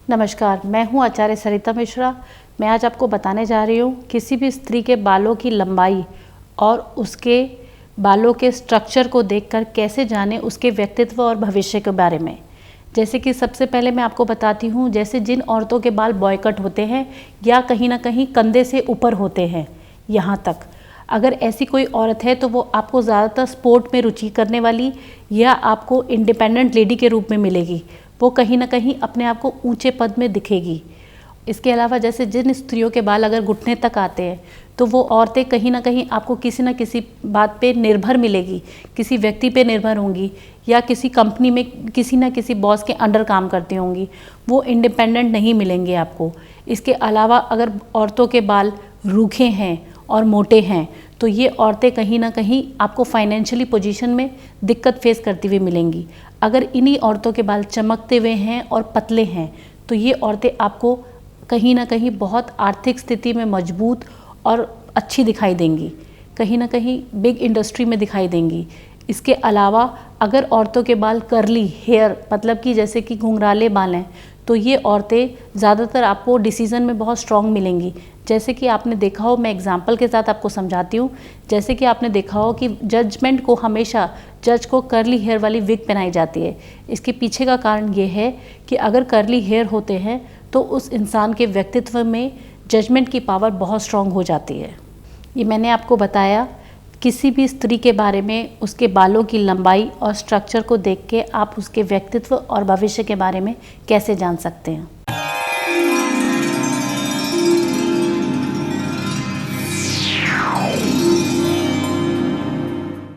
नमस्कार, मैं हूं आचार्य सरिता मिश्रा। मैं आज आपको बताने जा रही हूं किसी भी स्त्री के बालों की लंबाई और उसके बालों के स्ट्रक्चर को देखकर कैसे जाने उसके व्यक्तित्व और भविष्य के बारे में। जैसे कि सबसे पहले मैं आपको बताती हूं, जैसे जिन औरतों के बाल बॉय कट होते हैं या कहीं ना कहीं कंधे से ऊपर होते हैं यहाँ तक, अगर ऐसी कोई औरत है तो वो आपको ज़्यादातर स्पोर्ट में रुचि करने वाली या आपको इंडिपेंडेंट लेडी के रूप में मिलेगी। वो कहीं ना कहीं अपने आप को ऊंचे पद में दिखेगी। इसके अलावा जैसे जिन स्त्रियों के बाल अगर घुटने तक आते हैं तो वो औरतें कहीं ना कहीं आपको किसी न किसी बात पे निर्भर मिलेगी, किसी व्यक्ति पे निर्भर होंगी या किसी कंपनी में किसी न किसी बॉस के अंडर काम करती होंगी। वो इंडिपेंडेंट नहीं मिलेंगे आपको। इसके अलावा अगर औरतों के बाल रूखे हैं और मोटे हैं तो ये औरतें कहीं ना कहीं आपको फाइनेंशियली पोजीशन में दिक्कत फेस करती हुई मिलेंगी। अगर इन्हीं औरतों के बाल चमकते हुए हैं और पतले हैं तो ये औरतें आपको कहीं ना कहीं बहुत आर्थिक स्थिति में मजबूत और अच्छी दिखाई देंगी, कहीं ना कहीं बिग इंडस्ट्री में दिखाई देंगी। इसके अलावा अगर औरतों के बाल कर्ली हेयर मतलब कि जैसे कि घुंघराले बाल हैं तो ये औरतें ज़्यादातर आपको डिसीज़न में बहुत स्ट्रॉन्ग मिलेंगी। जैसे कि आपने देखा हो, मैं एग्जांपल के साथ आपको समझाती हूँ। जैसे कि आपने देखा हो कि जजमेंट को हमेशा जज को कर्ली हेयर वाली विग पहनाई जाती है। इसके पीछे का कारण ये है कि अगर कर्ली हेयर होते हैं तो उस इंसान के व्यक्तित्व में जजमेंट की पावर बहुत स्ट्रॉन्ग हो जाती है। ये मैंने आपको बताया किसी भी स्त्री के बारे में, उसके बालों की लंबाई और स्ट्रक्चर को देख के आप उसके व्यक्तित्व और भविष्य के बारे में कैसे जान सकते हैं।